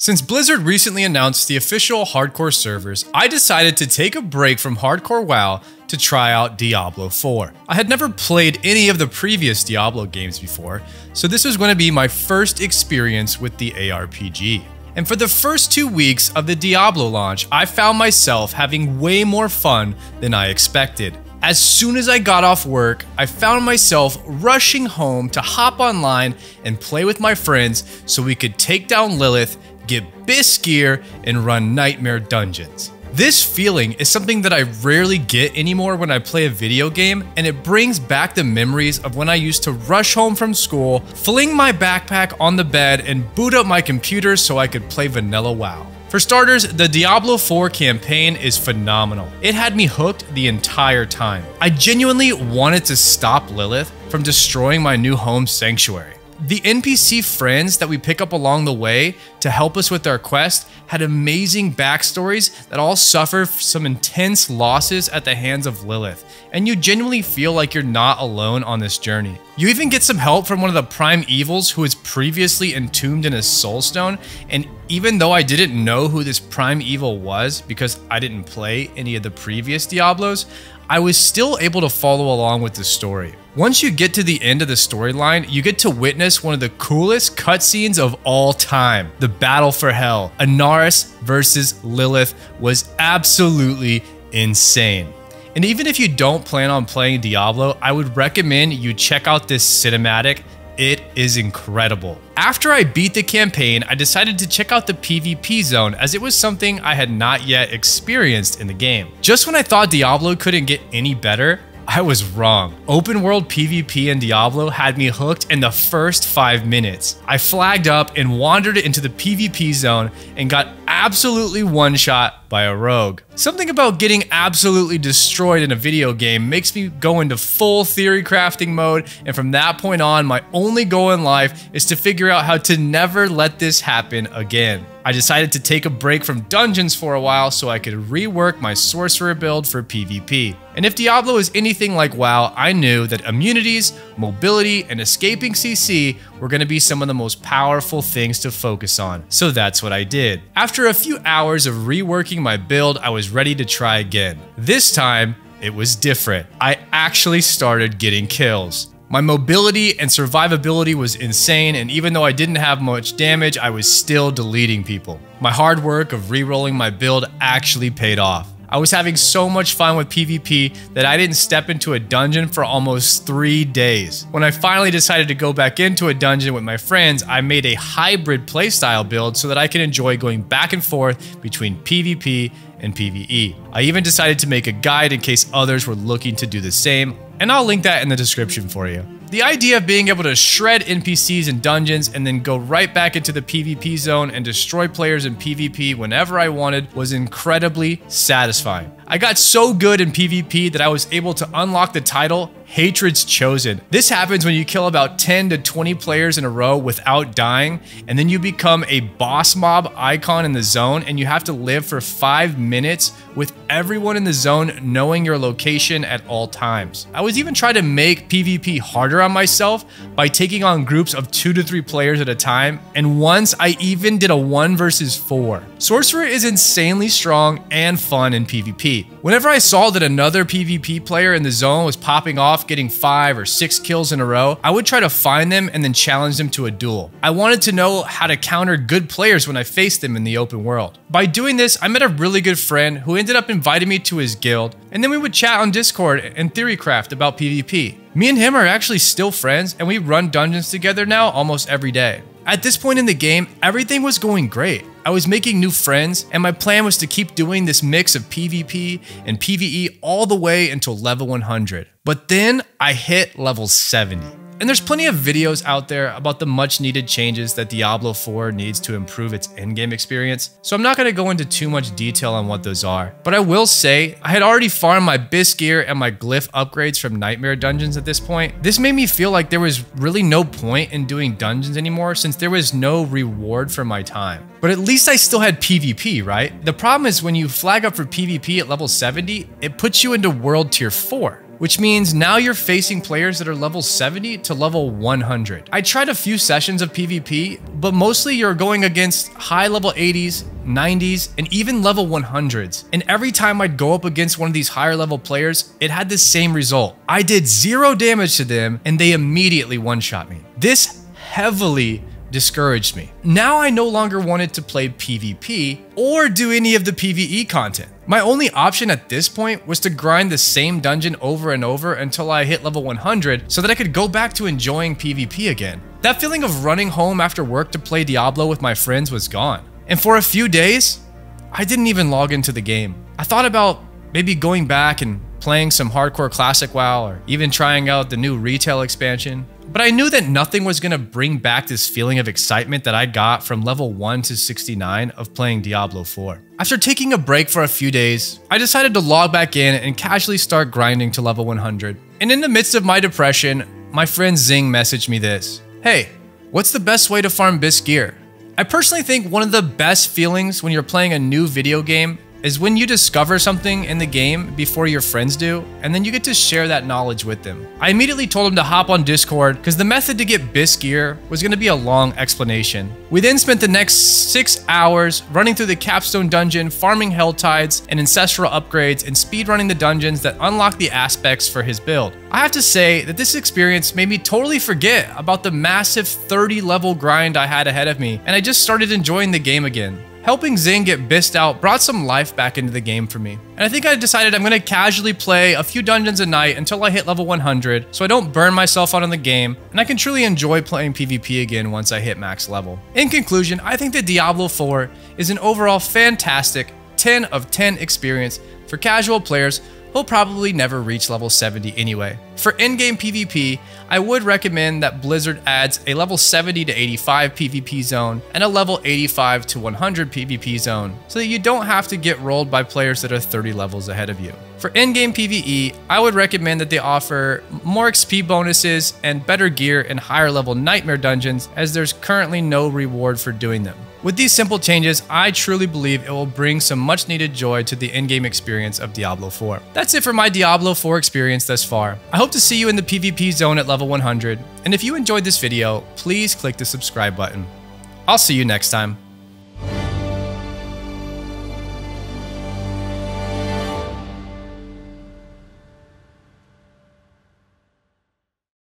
Since Blizzard recently announced the official hardcore servers, I decided to take a break from hardcore WoW to try out Diablo 4. I had never played any of the previous Diablo games before, so this was going to be my first experience with the ARPG. And for the first 2 weeks of the Diablo launch, I found myself having way more fun than I expected. As soon as I got off work, I found myself rushing home to hop online and play with my friends so we could take down Lilith, get Bisque gear, and run nightmare dungeons. This feeling is something that I rarely get anymore when I play a video game, and it brings back the memories of when I used to rush home from school, fling my backpack on the bed, and boot up my computer so I could play vanilla WoW. For starters, the Diablo 4 campaign is phenomenal. It had me hooked the entire time. I genuinely wanted to stop Lilith from destroying my new home sanctuary. The NPC friends that we pick up along the way to help us with our quest had amazing backstories that all suffer some intense losses at the hands of Lilith, and you genuinely feel like you're not alone on this journey. You even get some help from one of the prime evils who was previously entombed in a soulstone, and even though I didn't know who this prime evil was because I didn't play any of the previous Diablos, I was still able to follow along with the story. Once you get to the end of the storyline, you get to witness one of the coolest cutscenes of all time. The battle for hell, Inaris versus Lilith, was absolutely insane. And even if you don't plan on playing Diablo, I would recommend you check out this cinematic. It is incredible. After I beat the campaign, I decided to check out the PvP zone as it was something I had not yet experienced in the game. Just when I thought Diablo couldn't get any better, I was wrong. Open world PvP in Diablo had me hooked in the first 5 minutes. I flagged up and wandered into the PvP zone and got absolutely one-shot by a rogue. Something about getting absolutely destroyed in a video game makes me go into full theory crafting mode, and from that point on, my only goal in life is to figure out how to never let this happen again. I decided to take a break from dungeons for a while so I could rework my sorcerer build for PvP. And if Diablo is anything like WoW, I knew that immunities, mobility, and escaping CC were going to be some of the most powerful things to focus on. So that's what I did. After a few hours of reworking my build, I was ready to try again. This time, it was different. I actually started getting kills. My mobility and survivability was insane, and even though I didn't have much damage, I was still deleting people. My hard work of re-rolling my build actually paid off. I was having so much fun with PvP that I didn't step into a dungeon for almost 3 days. When I finally decided to go back into a dungeon with my friends, I made a hybrid playstyle build so that I could enjoy going back and forth between PvP and PvE. I even decided to make a guide in case others were looking to do the same, and I'll link that in the description for you. The idea of being able to shred NPCs in dungeons and then go right back into the PvP zone and destroy players in PvP whenever I wanted was incredibly satisfying. I got so good in PvP that I was able to unlock the title Hatred's Chosen. This happens when you kill about 10 to 20 players in a row without dying, and then you become a boss mob icon in the zone, and you have to live for 5 minutes with everyone in the zone knowing your location at all times. I was even trying to make PvP harder on myself by taking on groups of 2 to 3 players at a time, and once I even did a 1 versus 4. Sorcerer is insanely strong and fun in PvP. Whenever I saw that another PvP player in the zone was popping off getting 5 or 6 kills in a row, I would try to find them and then challenge them to a duel. I wanted to know how to counter good players when I faced them in the open world. By doing this, I met a really good friend who ended up inviting me to his guild, and then we would chat on Discord and theorycraft about PvP. Me and him are actually still friends, and we run dungeons together now almost every day. At this point in the game, everything was going great. I was making new friends, and my plan was to keep doing this mix of PvP and PvE all the way until level 100. But then I hit level 70. And there's plenty of videos out there about the much needed changes that Diablo 4 needs to improve its endgame experience, so I'm not going to go into too much detail on what those are. But I will say, I had already farmed my Bisque gear and my glyph upgrades from nightmare dungeons at this point. This made me feel like there was really no point in doing dungeons anymore since there was no reward for my time. But at least I still had PvP, right? The problem is when you flag up for PvP at level 70, it puts you into world tier 4. which means now you're facing players that are level 70 to level 100. I tried a few sessions of PvP, but mostly you're going against high level 80s, 90s, and even level 100s. And every time I'd go up against one of these higher level players, it had the same result. I did 0 damage to them and they immediately one-shot me. This heavily discouraged me. Now I no longer wanted to play PvP or do any of the PvE content. My only option at this point was to grind the same dungeon over and over until I hit level 100 so that I could go back to enjoying PvP again. That feeling of running home after work to play Diablo with my friends was gone. And for a few days, I didn't even log into the game. I thought about maybe going back and playing some hardcore classic WoW or even trying out the new retail expansion. But I knew that nothing was going to bring back this feeling of excitement that I got from level 1 to 69 of playing Diablo 4. After taking a break for a few days, I decided to log back in and casually start grinding to level 100. And in the midst of my depression, my friend Zing messaged me this: "Hey, what's the best way to farm Bisque gear?" I personally think one of the best feelings when you're playing a new video game is when you discover something in the game before your friends do, and then you get to share that knowledge with them. I immediately told him to hop on Discord because the method to get Bisque gear was going to be a long explanation. We then spent the next 6 hours running through the Capstone dungeon, farming Hell Tides and ancestral upgrades, and speedrunning the dungeons that unlock the aspects for his build. I have to say that this experience made me totally forget about the massive 30 level grind I had ahead of me, and I just started enjoying the game again. Helping Zing get Bisqued out brought some life back into the game for me. And I think I decided I'm going to casually play a few dungeons a night until I hit level 100 so I don't burn myself out on the game and I can truly enjoy playing PvP again once I hit max level. In conclusion, I think that Diablo 4 is an overall fantastic 10 of 10 experience for casual players who'll probably never reach level 70 anyway. For in-game PvP, I would recommend that Blizzard adds a level 70 to 85 PvP zone and a level 85 to 100 PvP zone so that you don't have to get rolled by players that are 30 levels ahead of you. For in-game PvE, I would recommend that they offer more XP bonuses and better gear in higher level nightmare dungeons, as there's currently no reward for doing them. With these simple changes, I truly believe it will bring some much needed joy to the in-game experience of Diablo 4. That's it for my Diablo 4 experience thus far. I hope to see you in the PvP zone at level 100, and if you enjoyed this video, please click the subscribe button. I'll see you next time.